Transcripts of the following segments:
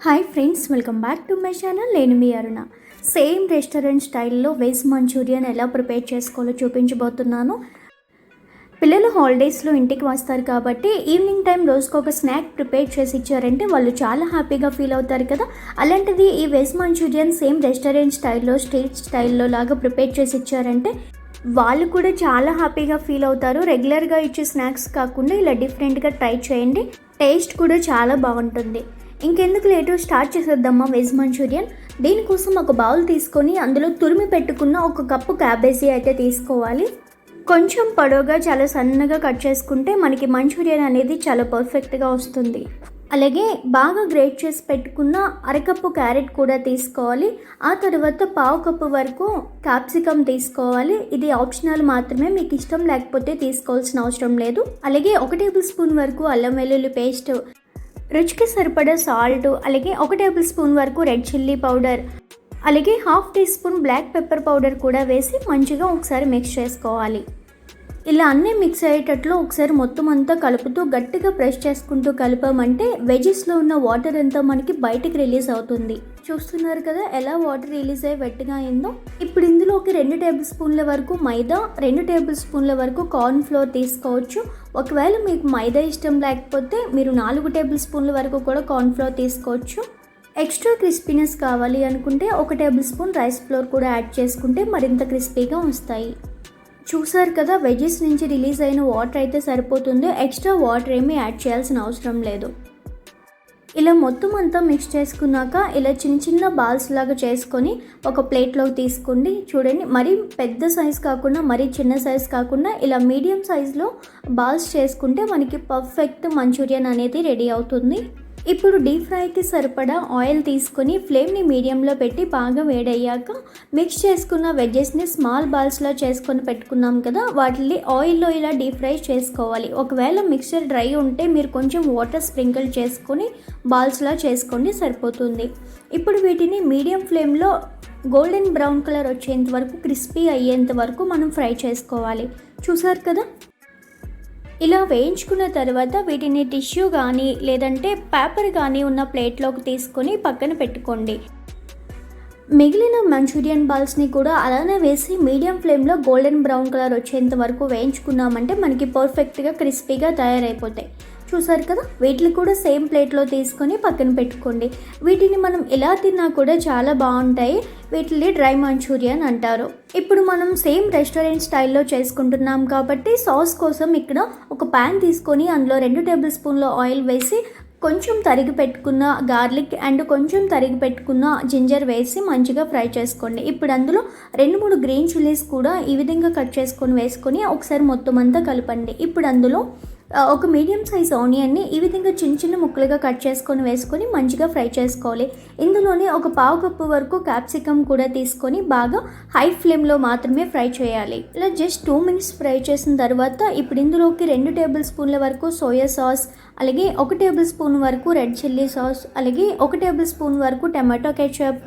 Hi friends, welcome back to my channel. నేను మీ అరుణ. Same restaurant స్టైల్లో veg Manchurian ఎలా prepare చేసుకోవాలో చూపించబోతున్నాను. పిల్లలు హాలిడేస్లో ఇంటికి వస్తారు కాబట్టి ఈవినింగ్ టైం రోజుకు ఒక స్నాక్ ప్రిపేర్ చేసి ఇచ్చారంటే వాళ్ళు చాలా హ్యాపీగా ఫీల్ అవుతారు కదా. అలాంటిది ఈ వెజ్ మంచూరియన్ సేమ్ రెస్టారెంట్ స్టైల్లో, స్ట్రీట్ స్టైల్లో లాగా ప్రిపేర్ చేసి ఇచ్చారంటే వాళ్ళు కూడా చాలా హ్యాపీగా ఫీల్ అవుతారు. రెగ్యులర్గా ఇచ్చే స్నాక్స్ కాకుండా ఇలా డిఫరెంట్గా ట్రై చేయండి. టేస్ట్ కూడా చాలా బాగుంటుంది. ఇంకెందుకు లేటు, స్టార్ట్ చేసేద్దామా వెజ్ మంచూరియన్. దీనికోసం ఒక బౌల్ తీసుకొని అందులో తురిమి పెట్టుకున్న ఒక కప్పు క్యాబేజీ అయితే తీసుకోవాలి. కొంచెం పొడవుగా చాలా సన్నగా కట్ చేసుకుంటే మనకి మంచూరియన్ అనేది చాలా పర్ఫెక్ట్గా వస్తుంది. అలాగే బాగా గ్రేట్ చేసి పెట్టుకున్న అరకప్పు క్యారెట్ కూడా తీసుకోవాలి. ఆ తర్వాత పావు కప్పు వరకు క్యాప్సికమ్ తీసుకోవాలి. ఇది ఆప్షనల్ మాత్రమే, మీకు ఇష్టం లేకపోతే తీసుకోవాల్సిన అవసరం లేదు. అలాగే 1 టేబుల్ స్పూన్ వరకు అల్లం వెల్లుల్లి పేస్ట్, రుచికి సరిపడా సాల్ట్, అలాగే 1 టేబుల్ స్పూన్ వరకు రెడ్ చిల్లీ పౌడర్, అలాగే 1/2 teaspoon black pepper powder కూడా వేసి మంచిగా ఒకసారి మిక్స్ చేసుకోవాలి. ఇలా అన్నీ మిక్స్ అయ్యేటట్లు ఒకసారి మొత్తం అంతా కలుపుతూ గట్టిగా ప్రెస్ చేసుకుంటూ కలిపామంటే వెజెస్లో ఉన్న వాటర్ అంతా మనకి బయటికి రిలీజ్ అవుతుంది. చూస్తున్నారు కదా ఎలా వాటర్ రిలీజ్ అయ్యి వెట్టిగా అయిందో. ఇప్పుడు ఇందులోకి 2 టేబుల్ స్పూన్ల వరకు మైదా, 2 టేబుల్ స్పూన్ల వరకు కార్న్ ఫ్లోర్ తీసుకోవచ్చు. ఒకవేళ మీకు మైదా ఇష్టం లేకపోతే మీరు 4 టేబుల్ స్పూన్ల వరకు కూడా కార్న్ ఫ్లోర్ తీసుకోవచ్చు. ఎక్స్ట్రా క్రిస్పీనెస్ కావాలి అనుకుంటే 1 టేబుల్ స్పూన్ రైస్ ఫ్లోర్ కూడా యాడ్ చేసుకుంటే మరింత క్రిస్పీగా వస్తాయి. చూసారు కదా, వెజెస్ నుంచి రిలీజ్ అయిన వాటర్ అయితే సరిపోతుంది. ఎక్స్ట్రా వాటర్ ఏమీ యాడ్ చేయాల్సిన అవసరం లేదు. ఇలా మొత్తం అంతా మిక్స్ చేసుకున్నాక ఇలా చిన్న చిన్న బాల్స్ లాగా చేసుకొని ఒక ప్లేట్లోకి తీసుకోండి. చూడండి, మరీ పెద్ద సైజ్ కాకుండా మరీ చిన్న సైజ్ కాకుండా ఇలా మీడియం సైజులో బాల్స్ చేసుకుంటే మనకి పర్ఫెక్ట్ మంచూరియన్ అనేది రెడీ అవుతుంది. ఇప్పుడు డీప్ ఫ్రైకి సరిపడా ఆయిల్ తీసుకొని ఫ్లేమ్ని మీడియంలో పెట్టి బాగా వేడయ్యాక మిక్స్ చేసుకున్న వెజ్జెస్ని స్మాల్ బాల్స్లో చేసుకొని పెట్టుకున్నాం కదా, వాటిని ఆయిల్లో ఇలా డీప్ ఫ్రై చేసుకోవాలి. ఒకవేళ మిక్చర్ డ్రై ఉంటే మీరు కొంచెం వాటర్ స్ప్రింకిల్ చేసుకొని బాల్స్లా చేసుకోండి, సరిపోతుంది. ఇప్పుడు వీటిని మీడియం ఫ్లేమ్లో గోల్డెన్ బ్రౌన్ కలర్ వచ్చేంత వరకు, క్రిస్పీ అయ్యేంత వరకు మనం ఫ్రై చేసుకోవాలి. చూసారు కదా, ఇలా వేయించుకున్న తర్వాత వీటిని టిష్యూ కానీ లేదంటే పేపర్ కానీ ఉన్న ప్లేట్లోకి తీసుకొని పక్కన పెట్టుకోండి. మిగిలిన మంచూరియన్ బాల్స్ని కూడా అలానే వేసి మీడియం ఫ్లేమ్లో గోల్డెన్ బ్రౌన్ కలర్ వచ్చేంత వరకు వేయించుకున్నామంటే మనకి పర్ఫెక్ట్గా క్రిస్పీగా తయారైపోతాయి. చూసారు కదా, వీటిని కూడా సేమ్ ప్లేట్లో తీసుకొని పక్కన పెట్టుకోండి. వీటిని మనం ఎలా తిన్నా కూడా చాలా బాగుంటాయి. వీటిని డ్రై మంచూరియన్ అంటారు. ఇప్పుడు మనం సేమ్ రెస్టారెంట్ స్టైల్లో చేసుకుంటున్నాం కాబట్టి సాస్ కోసం ఇక్కడ ఒక ప్యాన్ తీసుకొని అందులో 2 టేబుల్ స్పూన్ల ఆయిల్ వేసి కొంచెం తరిగి పెట్టుకున్న గార్లిక్ అండ్ కొంచెం తరిగి పెట్టుకున్న జింజర్ వేసి మంచిగా ఫ్రై చేసుకోండి. ఇప్పుడు అందులో 2-3 గ్రీన్ చిల్లీస్ కూడా ఈ విధంగా కట్ చేసుకొని వేసుకొని ఒకసారి మొత్తం అంతా కలపండి. ఇప్పుడు అందులో ఒక మీడియం సైజ్ ఆనియన్ని ఈ విధంగా చిన్న చిన్న ముక్కలుగా కట్ చేసుకొని వేసుకొని మంచిగా ఫ్రై చేసుకోవాలి. ఇందులోనే ఒక పావు కప్పు వరకు క్యాప్సికమ్ కూడా తీసుకొని బాగా హై ఫ్లేమ్లో మాత్రమే ఫ్రై చేయాలి. ఇలా జస్ట్ 2 మినిట్స్ ఫ్రై చేసిన తర్వాత ఇప్పుడు ఇందులోకి 2 టేబుల్ స్పూన్ల వరకు సోయా సాస్, అలాగే 1 టేబుల్ స్పూన్ వరకు రెడ్ చిల్లీ సాస్, అలాగే 1 టేబుల్ స్పూన్ వరకు tomato ketchup,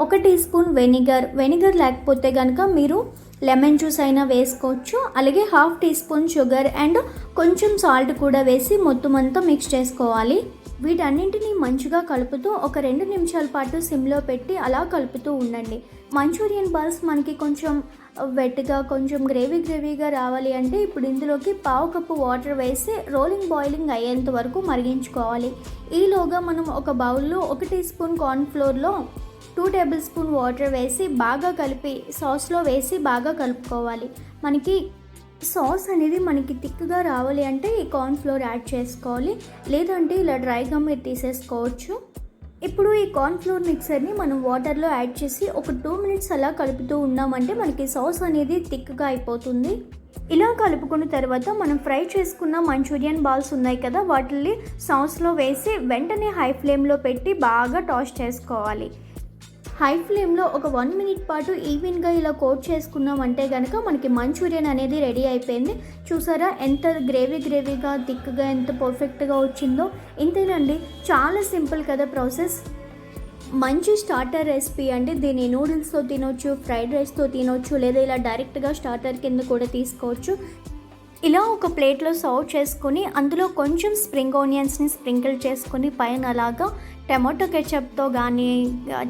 1 teaspoon vinegar లేకపోతే కనుక మీరు లెమన్ జ్యూస్ అయినా వేసుకోవచ్చు. అలాగే 1/2 టీ స్పూన్ షుగర్ అండ్ కొంచెం సాల్ట్ కూడా వేసి మొత్తం అంతా మిక్స్ చేసుకోవాలి. వీటన్నింటినీ మంచిగా కలుపుతూ ఒక 2 నిమిషాల పాటు సిమ్లో పెట్టి అలా కలుపుతూ ఉండండి. మంచూరియన్ బాల్స్ మనకి కొంచెం వెట్గా, కొంచెం గ్రేవీగా రావాలి అంటే ఇప్పుడు ఇందులోకి పావు కప్పు వాటర్ వేసి బాయిలింగ్ అయ్యేంత వరకు మరిగించుకోవాలి. ఈలోగా మనం ఒక బౌల్లో 1 టీ స్పూన్ కార్న్ ఫ్లోర్లో 2 టేబుల్ స్పూన్ వాటర్ వేసి బాగా కలిపి సాస్లో వేసి బాగా కలుపుకోవాలి. మనకి సాస్ అనేది మనకి థిక్గా రావాలి అంటే ఈ కార్న్ ఫ్లోర్ యాడ్ చేసుకోవాలి, లేదంటే ఇలా డ్రైగా మీరు తీసేసుకోవచ్చు. ఇప్పుడు ఈ కార్న్ ఫ్లోర్ మిక్సర్ని మనం వాటర్లో యాడ్ చేసి ఒక 2 మినిట్స్ అలా కలుపుతూ ఉన్నామంటే మనకి సాస్ అనేది థిక్గా అయిపోతుంది. ఇలా కలుపుకున్న తర్వాత మనం ఫ్రై చేసుకున్న మంచూరియన్ బాల్స్ ఉన్నాయి కదా, వాటిని సాస్లో వేసి వెంటనే హై ఫ్లేమ్లో పెట్టి బాగా టాస్ చేసుకోవాలి. హై ఫ్లేమ్లో ఒక 1 మినిట్ పాటు ఈవెన్గా ఇలా కోట్ చేసుకున్నామంటే కనుక మనకి మంచూరియన్ అనేది రెడీ అయిపోయింది. చూసారా ఎంత గ్రేవీగా థిక్గా ఎంత పర్ఫెక్ట్గా వచ్చిందో. ఇంతేనండి, చాలా సింపుల్ కదా ప్రాసెస్. మంచి స్టార్టర్ రెసిపీ అండి. దీన్ని నూడిల్స్తో తినొచ్చు, ఫ్రైడ్ రైస్తో తినొచ్చు, లేదా ఇలా డైరెక్ట్గా స్టార్టర్ కింద కూడా తీసుకోవచ్చు. ఇలా ఒక ప్లేట్లో సర్వ్ చేసుకొని అందులో కొంచెం స్ప్రింగ్ ఆనియన్స్ని స్ప్రింకిల్ చేసుకొని పైన అలాగా టమాటో కెచప్తో కానీ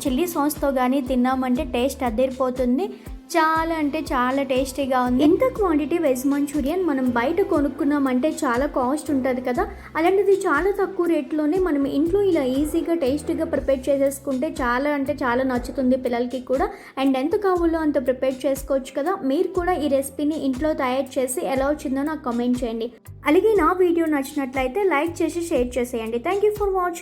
చిల్లీ సాస్తో కానీ తిన్నామంటే టేస్ట్ అదిరిపోతుంది. చాలా అంటే చాలా టేస్టీగా ఉంది. ఇంత క్వాంటిటీ వెజ్ మంచూరియన్ మనం బయట కొనుక్కున్నామంటే చాలా కాస్ట్ ఉంటుంది కదా, అలాంటిది చాలా తక్కువ రేట్లోనే మనం ఇంట్లో ఇలా ఈజీగా టేస్టీగా ప్రిపేర్ చేసేసుకుంటే చాలా అంటే చాలా నచ్చుతుంది పిల్లలకి కూడా. అండ్ ఎంత కావాలో అంత ప్రిపేర్ చేసుకోవచ్చు కదా. మీరు కూడా ఈ రెసిపీని ఇంట్లో తయారు చేసి ఎలా వచ్చిందో నాకు కామెంట్ చేయండి. అలాగే నా వీడియో నచ్చినట్లయితే లైక్ చేసి షేర్ చేసేయండి. Thank you for watching.